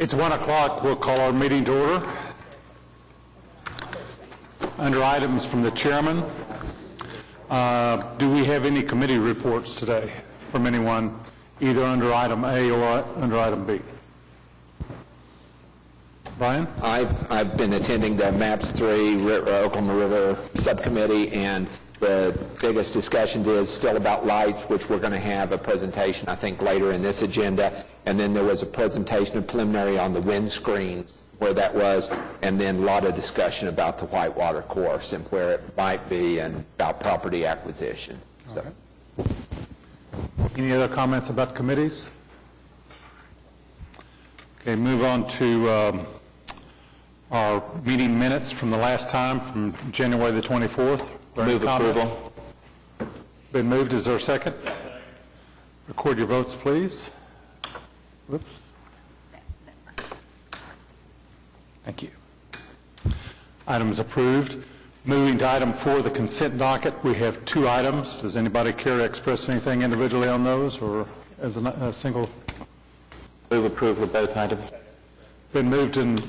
It's 1 o'clock. We'll call our meeting to order. Under items from the chairman, do we have any committee reports today from anyone, either under item A or under item B? Brian? I've been attending the MAPS 3 Oklahoma River Subcommittee, and the biggest discussion is still about lights, which we're going to have a presentation, I think, later in this agenda. And then there was a presentation of preliminary on the windscreens, where that was, and then a lot of discussion about the Whitewater course and where it might be and about property acquisition. So. Right. Any other comments about committees? Okay, move on to our meeting minutes from the last time, from January the 24th. Move approval. Been moved. Is there a second? Record your votes, please. Whoops. Thank you. Item is approved. Moving to item 4, the consent docket. We have 2 items. Does anybody care to express anything individually on those or as a single? Move approval of both items. Been moved and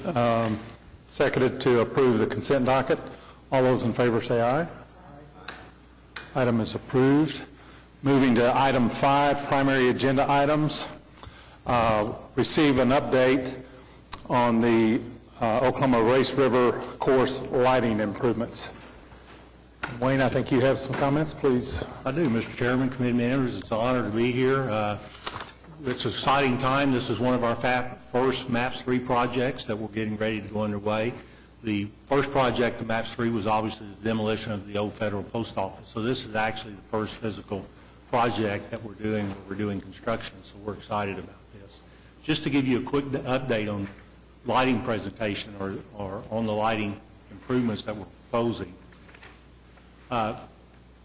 seconded to approve the consent docket. All those in favor say aye. Item is approved. Moving to item 5, primary agenda items. Receive an update on the Oklahoma Race River course lighting improvements. Wayne, I think you have some comments, please. I do, Mr. Chairman, committee members. It's an honor to be here. It's an exciting time. This is one of our first MAPS 3 projects that we're getting ready to go underway. The first project of MAPS 3 was obviously the demolition of the old federal post office. So this is actually the first physical project that we're doing where we're doing construction. So we're excited about this. Just to give you a quick update on lighting presentation or on the lighting improvements that we're proposing.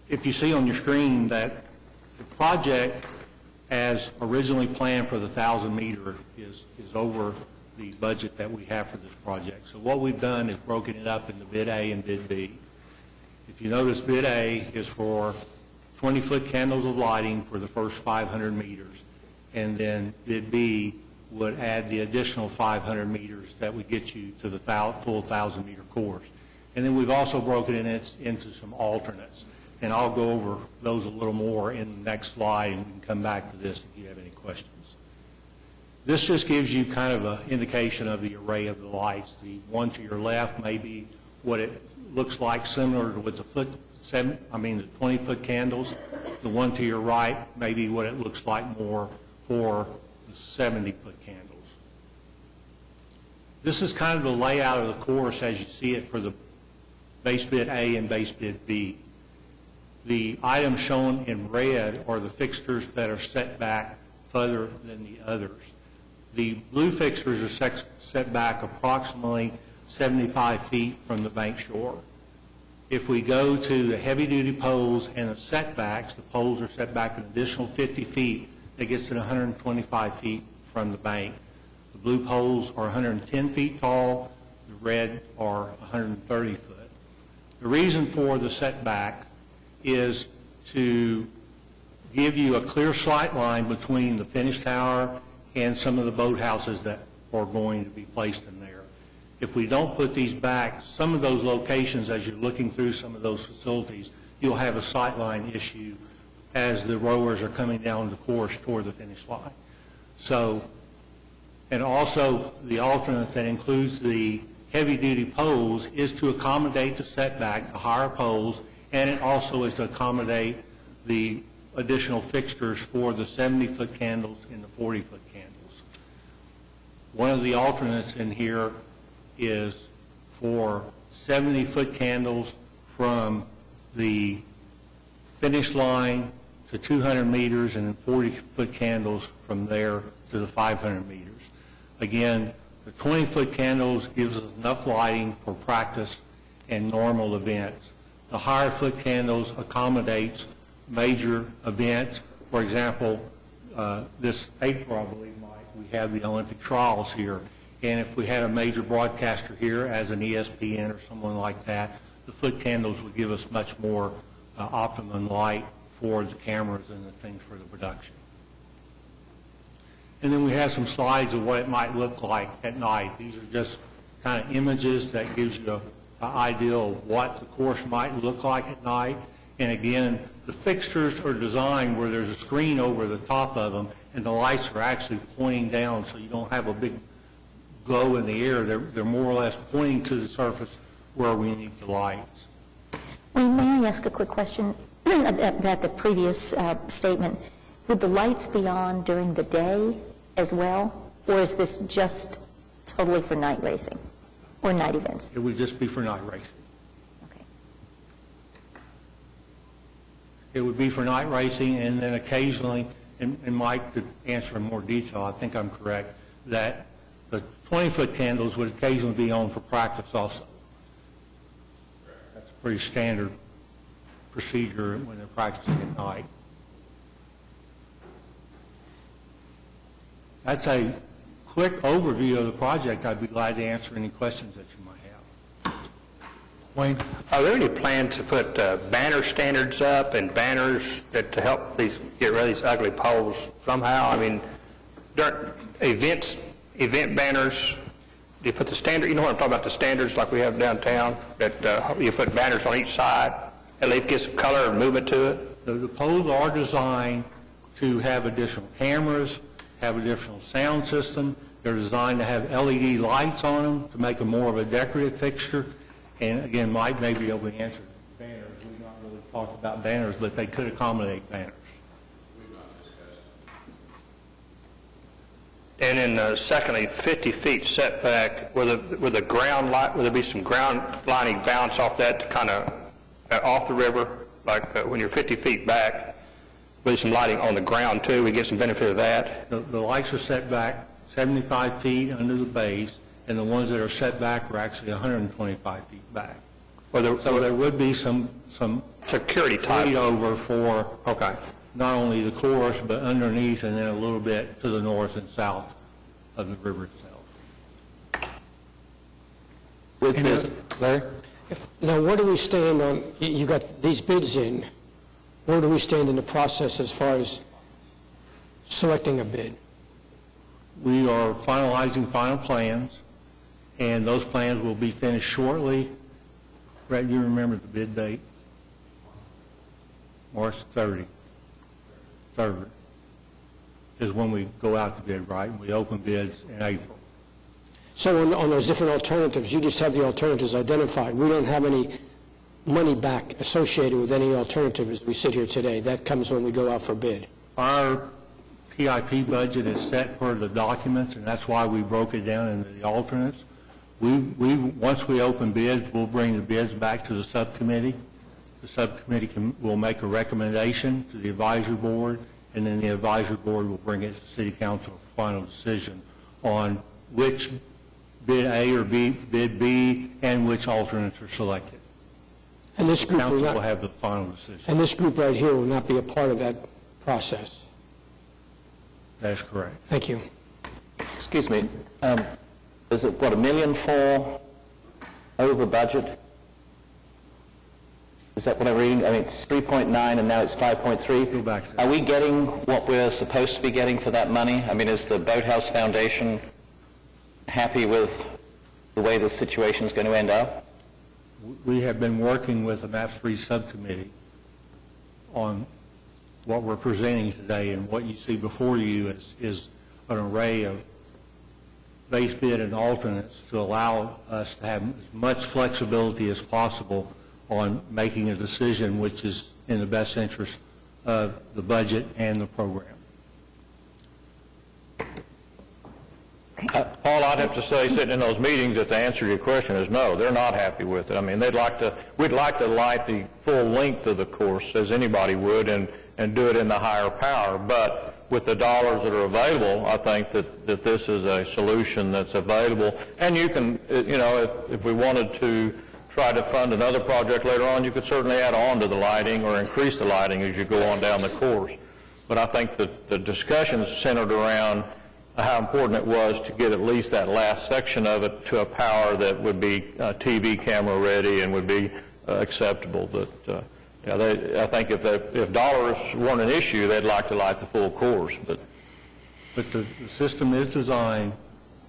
If you see on your screen that the project as originally planned for the 1,000 meter is over the budget that we have for this project. So what we've done is broken it up into bid A and bid B. If you notice, bid A is for 20-foot candles of lighting for the first 500 meters, and then bid B would add the additional 500 meters that would get you to the full 1,000-meter course. And then we've also broken it into some alternates, and I'll go over those a little more in the next slide, and we can come back to this if you have any questions. This just gives you kind of an indication of the array of the lights. The one to your left may be what it looks like, similar to with the 20-foot candles. The one to your right may be what it looks like more for the 70-foot candles. This is kind of the layout of the course as you see it for the base bid A and base bid B. The items shown in red are the fixtures that are set back further than the others. The blue fixtures are set back approximately 75 feet from the bank shore. If we go to the heavy-duty poles and the setbacks, the poles are set back an additional 50 feet. That gets to 125 feet from the bank. The blue poles are 110 feet tall. The red are 130 foot. The reason for the setback is to give you a clear sight line between the finish tower and some of the boathouses that are going to be placed in there. If we don't put these back, some of those locations, as you're looking through some of those facilities, you'll have a sight line issue as the rowers are coming down the course toward the finish line. So, and also the alternate that includes the heavy-duty poles is to accommodate the setback, the higher poles, and it also is to accommodate the additional fixtures for the 70-foot candles and the 40-foot candles. One of the alternates in here is for 70-foot candles from the finish line to 200 meters and then 40-foot candles from there to the 500 meters. Again, the 20-foot candles gives us enough lighting for practice and normal events. The higher foot candles accommodates major events. For example, this April, I believe, Mike, we have the Olympic trials here. And if we had a major broadcaster here as an ESPN or someone like that, the foot candles would give us much more optimum light for the cameras and the things for the production. And then we have some slides of what it might look like at night. These are just kind of images that gives you an idea of what the course might look like at night. And again, the fixtures are designed where there's a screen over the top of them, and the lights are actually pointing down, so you don't have a big glow in the air. They're more or less pointing to the surface where we need the lights. Wayne, may I ask a quick question about the previous statement? Would the lights be on during the day as well, or is this just totally for night racing or night events? It would just be for night racing. Okay. It would be for night racing, and then occasionally, and Mike could answer in more detail, I think I'm correct, that the 20-foot candles would occasionally be on for practice also. That's a pretty standard procedure when they're practicing at night. That's a quick overview of the project. I'd be glad to answer any questions that you might have. Wayne? Are there any plans to put banner standards up and banners that to help these get rid of these ugly poles somehow? I mean, during event banners, do you put the standard, you know what I'm talking about, the standards like we have downtown, that you put banners on each side, at least get some color and movement to it? The poles are designed to have additional cameras, have additional sound system. They're designed to have LED lights on them to make them more of a decorative fixture. And again, Mike may be able to answer banners. We've not really talked about banners, but they could accommodate banners. And then secondly, 50 feet setback, will the ground light, will there be some ground lining bounce off that to kind of off the river, like when you're 50 feet back? Will there be some lighting on the ground too? We get some benefit of that? The lights are set back 75 feet under the base, and the ones that are set back are actually 125 feet back. So there would be some Security type. lead over for Okay. not only the course, but underneath and then a little bit to the north and south of the river itself. With this, Larry? Now, where do we stand on, you got these bids in, where do we stand in the process as far as selecting a bid? We are finalizing final plans, and those plans will be finished shortly. Brett, you remember the bid date? March 30. 3rd is when we go out to bid, right? We open bids in April. So on those different alternatives, you just have the alternatives identified. We don't have any money back associated with any alternative as we sit here today. That comes when we go out for bid. Our PIP budget is set per the documents, and that's why we broke it down into the alternates. Once we open bids, we'll bring the bids back to the subcommittee. The subcommittee will make a recommendation to the advisory board, and then the advisory board will bring it to city council for final decision on which bid A or bid B and which alternates are selected. And this group Council will have the final decision. and this group right here will not be a part of that process. That is correct. Thank you. Excuse me, is it, what, $1 million for over budget? Is that what I'm reading? I mean, it's 3.9 and now it's 5.3. Go back to that. Are we getting what we're supposed to be getting for that money? I mean, is the Boathouse Foundation happy with the way the situation is going to end up? We have been working with the MAP 3 subcommittee on what we're presenting today, and what you see before you is an array of base bid and alternates to allow us to have as much flexibility as possible on making a decision which is in the best interest of the budget and the program. All I'd have to say, sitting in those meetings, that the answer to your question is no, they're not happy with it. I mean, we'd like to light the full length of the course, as anybody would, and do it in the higher power. But with the dollars that are available, I think that this is a solution that's available. And you can, if we wanted to try to fund another project later on, you could certainly add on to the lighting or increase the lighting as you go on down the course. But I think that the discussion centered around how important it was to get at least that last section of it to a power that would be TV camera ready and would be acceptable. But I think if dollars weren't an issue, they'd like to light the full course. But But the system is designed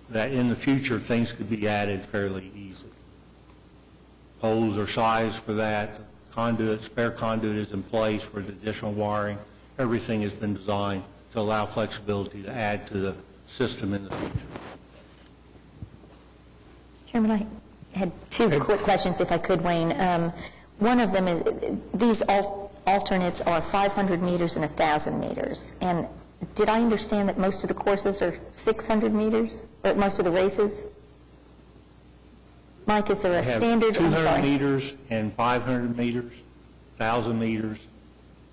that in the future, things could be added fairly easily. Poles are sized for that, conduit, spare conduit is in place for the additional wiring. Everything has been designed to allow flexibility to add to the system in the future. Mr. Chairman, I had two quick questions, if I could, Wayne. One of them is, these alternates are 500 meters and 1,000 meters. And did I understand that most of the courses are 600 meters, or most of the races? Mike, is there a standard? We have I'm 200 sorry. meters and 500 meters, 1,000 meters,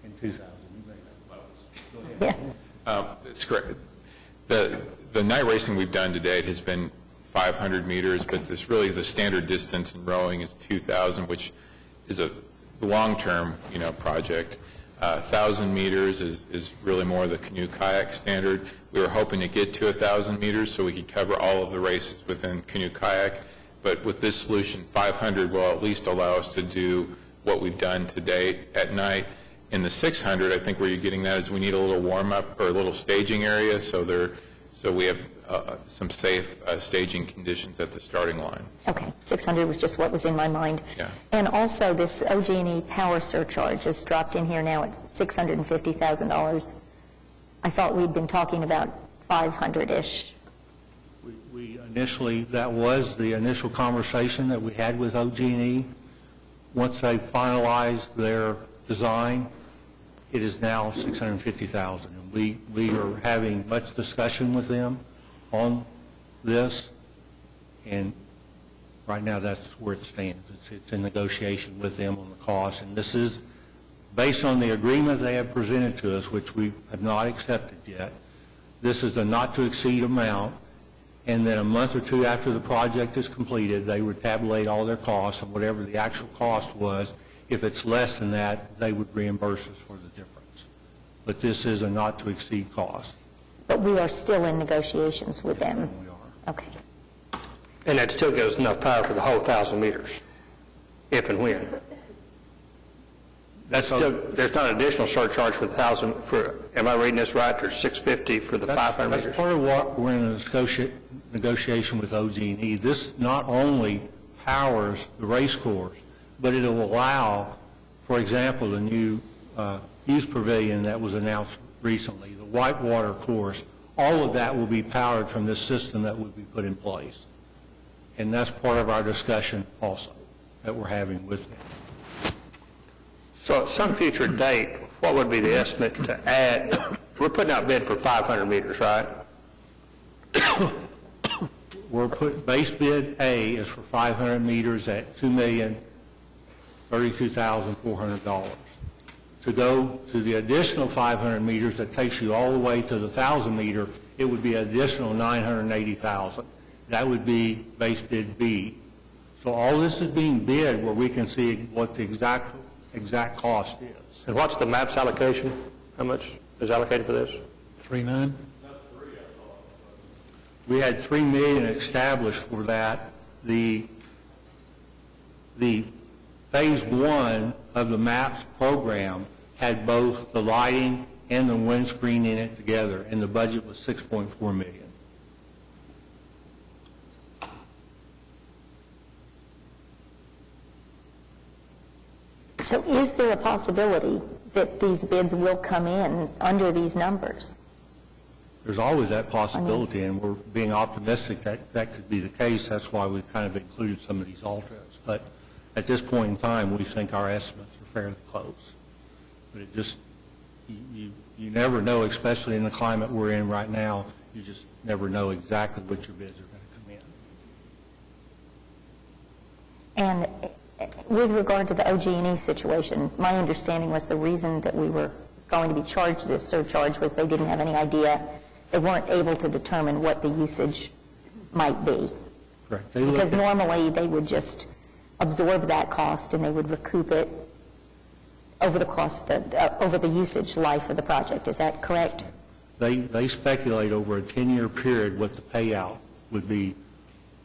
and 2,000. Yeah. It's correct. The night racing we've done to date has been 500 meters, but this really the standard distance in rowing is 2,000, which is a long-term, project. 1,000 meters is really more the canoe kayak standard. We were hoping to get to 1,000 meters so we could cover all of the races within canoe kayak, but with this solution, 500 will at least allow us to do what we've done to date at night. In the 600, I think where you're getting that is we need a little warm-up or a little staging area, so we have some safe staging conditions at the starting line. Okay, 600 was just what was in my mind. Yeah. And also, this OG&E power surcharge is dropped in here now at $650,000. I thought we'd been talking about 500-ish. We initially, that was the initial conversation that we had with OG&E. Once they finalized their design, it is now $650,000. And we are having much discussion with them on this, and right now that's where it stands. It's in negotiation with them on the cost, and this is based on the agreement they have presented to us, which we have not accepted yet. This is a not-to-exceed amount, and then a month or two after the project is completed, they would tabulate all their costs, and whatever the actual cost was, if it's less than that, they would reimburse us for the difference. But this is a not-to-exceed cost. But we are still in negotiations with them. We are. Okay. And that still gives enough power for the whole 1,000 meters, if and when. That's still, there's not an additional surcharge for the 1,000, am I reading this right? There's 650 for the 500 meters? That's part of what we're in a negotiation with OG&E. This not only powers the race course, but it will allow, for example, the new youth pavilion that was announced recently, the whitewater course, all of that will be powered from this system that would be put in place. And that's part of our discussion also that we're having with them. So at some future date, what would be the estimate to add? We're putting out bid for 500 meters, right? Base bid A is for 500 meters at $2,032,400. To go to the additional 500 meters that takes you all the way to the 1,000 meter, it would be an additional $980,000. That would be base bid B. So all this is being bid where we can see what the exact cost is. And what's the MAPS allocation? How much is allocated for this? 3.9? We had $3 million established for that. The phase one of the MAPS program had both the lighting and the windscreen in it together, and the budget was $6.4 million. So is there a possibility that these bids will come in under these numbers? There's always that possibility, and we're being optimistic that that could be the case. That's why we've kind of included some of these alternates. But at this point in time, we think our estimates are fairly close. But it just, you never know, especially in the climate we're in right now, you just never know exactly what your bids are going to come in. And with regard to the OG&E situation, my understanding was the reason that we were going to be charged this surcharge was they didn't have any idea, they weren't able to determine what the usage might be. Correct. Because normally they would just absorb that cost and they would recoup it over the cost, over the usage life of the project. Is that correct? They speculate over a 10-year period what the payout would be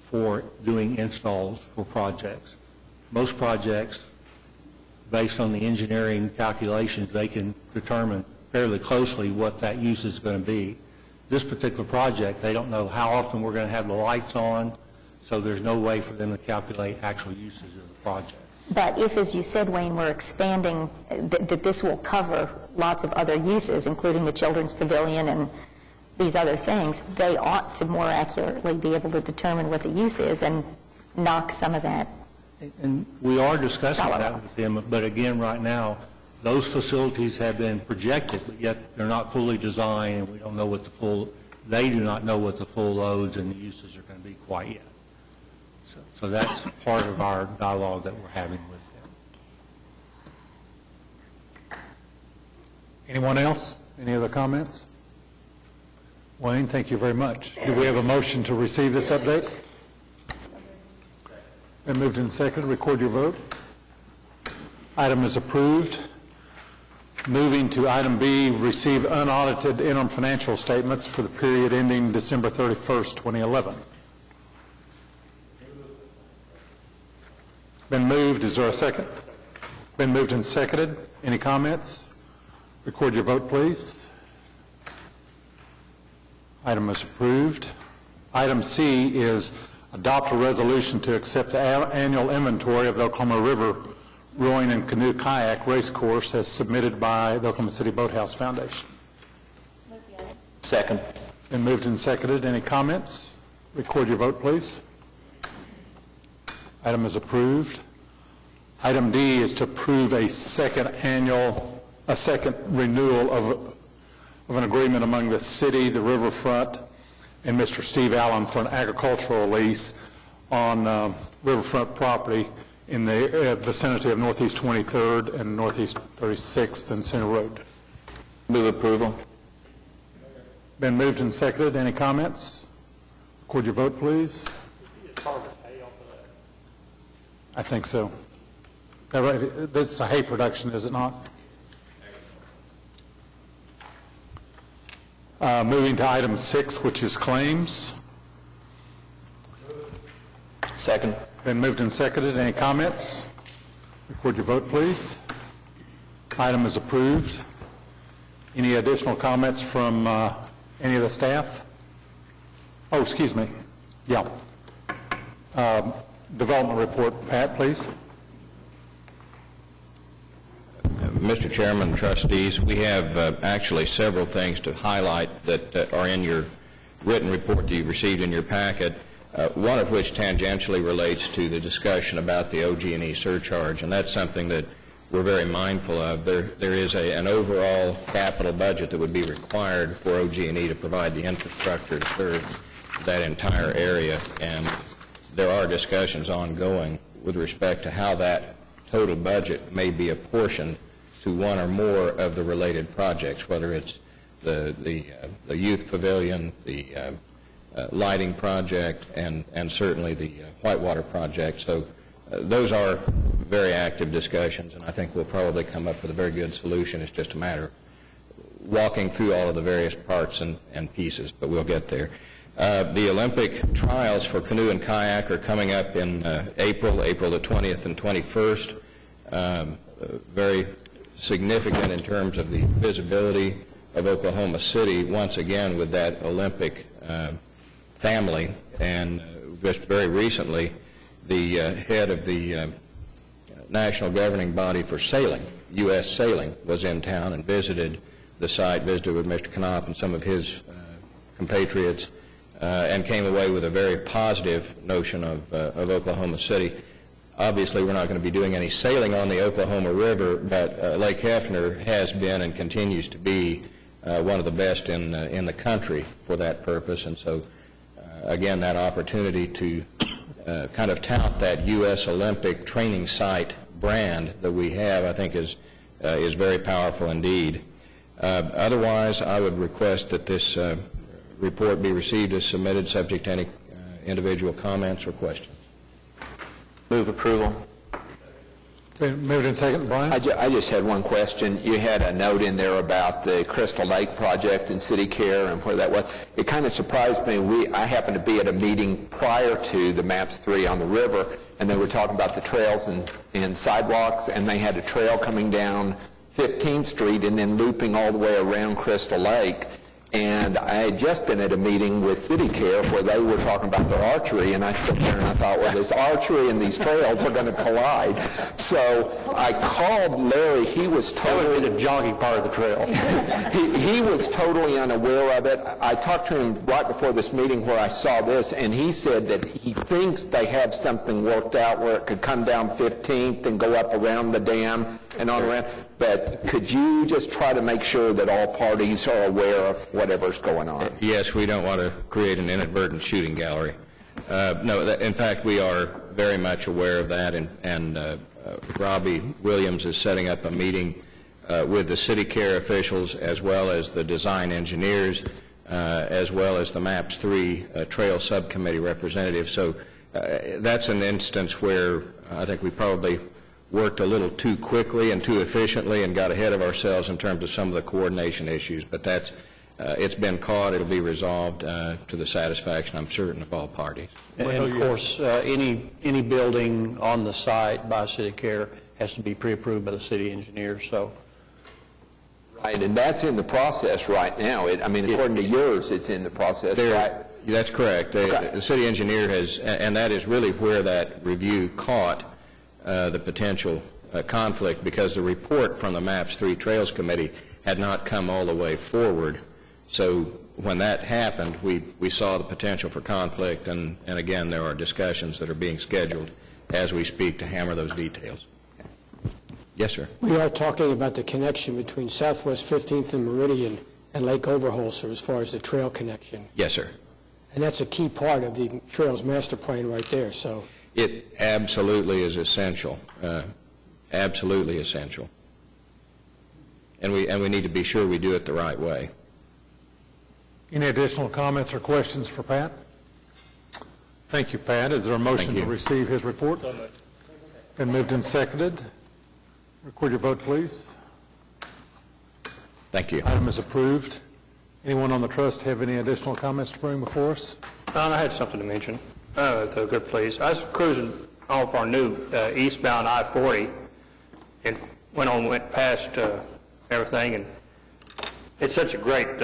for doing installs for projects. Most projects, based on the engineering calculations, they can determine fairly closely what that use is going to be. this particular project, they don't know how often we're going to have the lights on, so there's no way for them to calculate actual usage of the project. But if, as you said, Wayne, we're expanding, that this will cover lots of other uses, including the children's pavilion and these other things, they ought to more accurately be able to determine what the use is and knock some of that. And we are discussing Follow that up. with them, but again, right now, those facilities have been projected, but yet they're not fully designed, and we don't know what they do not know what the full loads and the uses are going to be quite yet. So that's part of our dialogue that we're having with them. Anyone else? Any other comments? Wayne, thank you very much. Do we have a motion to receive this update? Been moved and seconded. Record your vote. Item is approved. Moving to item B, receive unaudited interim financial statements for the period ending December 31st, 2011. Been moved. Is there a second? Been moved and seconded. Any comments? Record your vote, please. Item is approved. Item C is adopt a resolution to accept the annual inventory of the Oklahoma River Rowing and Canoe Kayak Race Course as submitted by the Oklahoma City Boathouse Foundation. Second. Been moved and seconded. Any comments? Record your vote, please. Item is approved. Item D is to approve a second renewal of an agreement among the city, the Riverfront, and Mr. Steve Allen for an agricultural lease on Riverfront property in the vicinity of Northeast 23rd and Northeast 36th and Center Road. Move approval. Been moved and seconded. Any comments? Record your vote, please. I think so. Is that right? This is a hay production, is it not? Moving to item 6, which is claims. Second. Been moved and seconded. Any comments? Record your vote, please. Item is approved. Any additional comments from any of the staff? Oh, excuse me. Yeah. Development report. Pat, please. Mr. Chairman, trustees, we have actually several things to highlight that are in your written report that you've received in your packet, one of which tangentially relates to the discussion about the OG&E surcharge, and that's something that we're very mindful of. There is an overall capital budget that would be required for OG&E to provide the infrastructure to serve that entire area, and there are discussions ongoing with respect to how that total budget may be apportioned to one or more of the related projects, whether it's the youth pavilion, the lighting project, and certainly the Whitewater project. So those are very active discussions, and I think we'll probably come up with a very good solution. It's just a matter of walking through all of the various parts and pieces, but we'll get there. The Olympic trials for canoe and kayak are coming up in April the 20th and 21st. Very significant in terms of the visibility of Oklahoma City, once again with that Olympic family. And just very recently, the head of the national governing body for sailing, U.S. Sailing, was in town and visited the site, visited with Mr. Knopf and some of his compatriots, and came away with a very positive notion of Oklahoma City. Obviously, we're not going to be doing any sailing on the Oklahoma River, but Lake Hefner has been and continues to be one of the best in the country for that purpose. And so, again, that opportunity to kind of tout that U.S. Olympic training site brand that we have, I think, is very powerful indeed. Otherwise, I would request that this report be received as submitted, subject to any individual comments or questions. Move approval. Been moved and seconded. Brian? I just had one question. You had a note in there about the Crystal Lake project and city care and where that was. It kind of surprised me. I happened to be at a meeting prior to the MAPS 3 on the river, and they were talking about the trails and sidewalks, and they had a trail coming down 15th Street and then looping all the way around Crystal Lake. And I had just been at a meeting with City Care where they were talking about their archery, and I sat there and I thought, well, this archery and these trails are going to collide. So I called Larry. He was totally... the jogging part of the trail. He was totally unaware of it. I talked to him right before this meeting where I saw this, and he said that he thinks they have something worked out where it could come down 15th and go up around the dam and on around. But could you just try to make sure that all parties are aware of whatever's going on? Yes, we don't want to create an inadvertent shooting gallery. No, in fact, we are very much aware of that, and Robbie Williams is setting up a meeting with the City Care officials as well as the design engineers, as well as the MAPS 3 Trail Subcommittee representatives. So that's an instance where I think we probably worked a little too quickly and too efficiently and got ahead of ourselves in terms of some of the coordination issues. But that's it's been caught. It'll be resolved to the satisfaction, I'm certain, of all parties. And of course, any building on the site by City Care has to be pre-approved by the city engineer, so. Right, and that's in the process right now. According to yours, it's in the process, right? That's correct. The city engineer has, and that is really where that review caught the potential conflict, because the report from the MAPS 3 Trails Committee had not come all the way forward. So when that happened, we saw the potential for conflict, and again, there are discussions that are being scheduled as we speak to hammer those details. Yes, sir. We are talking about the connection between Southwest 15th and Meridian and Lake Overholser as far as the trail connection. Yes, sir. And that's a key part of the Trails Master Plan right there, so. It absolutely is essential, absolutely essential. And we need to be sure we do it the right way. Any additional comments or questions for Pat? Thank you, Pat. Is there a motion to receive his report? Been moved and seconded. Record your vote, please. Thank you. Item is approved. Anyone on the trust have any additional comments to bring before us? Don, I had something to mention, if they're good, please. I was cruising off our new eastbound I-40 and went past everything, and it's such a great,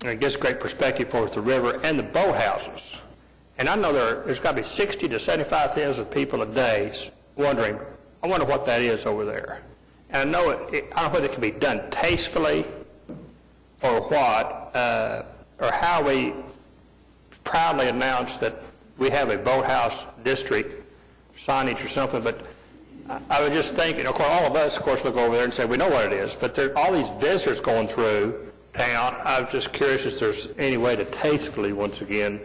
great perspective for the river and the boathouses. And I know there's got to be 60 to 75,000 people a day wondering, I wonder what that is over there. And I don't know whether it can be done tastefully or what, or how we proudly announce that we have a boathouse district signage or something, but I was just thinking, of course, all of us, of course, look over there and say, we know what it is, but there are all these visitors going through town. I was just curious if there's any way to tastefully, once again,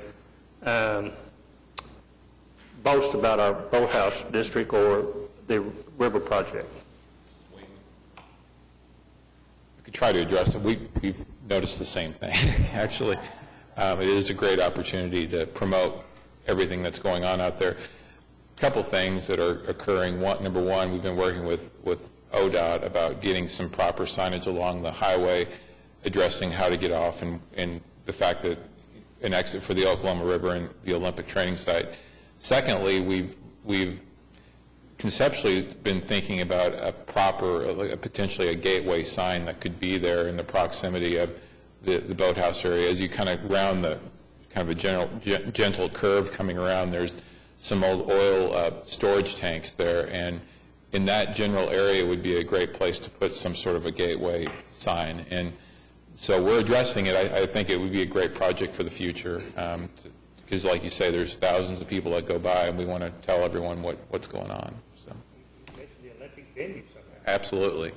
boast about our boathouse district or the river project. I could try to address it. We've noticed the same thing, actually. It is a great opportunity to promote everything that's going on out there. A couple things that are occurring. Number one, we've been working with ODOT about getting some proper signage along the highway, addressing how to get off and the fact that an exit for the Oklahoma River and the Olympic training site. Secondly, we've conceptually been thinking about a proper, potentially a gateway sign that could be there in the proximity of the boathouse area. As you kind of round the kind of a gentle curve coming around, there's some old oil storage tanks there, and in that general area would be a great place to put some sort of a gateway sign. And so we're addressing it. I think it would be a great project for the future, because like you say, there's thousands of people that go by, and we want to tell everyone what's going on. So. Absolutely.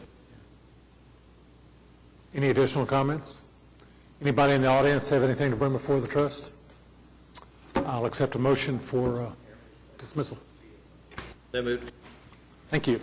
Any additional comments? Anybody in the audience have anything to bring before the trust? I'll accept a motion for dismissal. So moved. Thank you.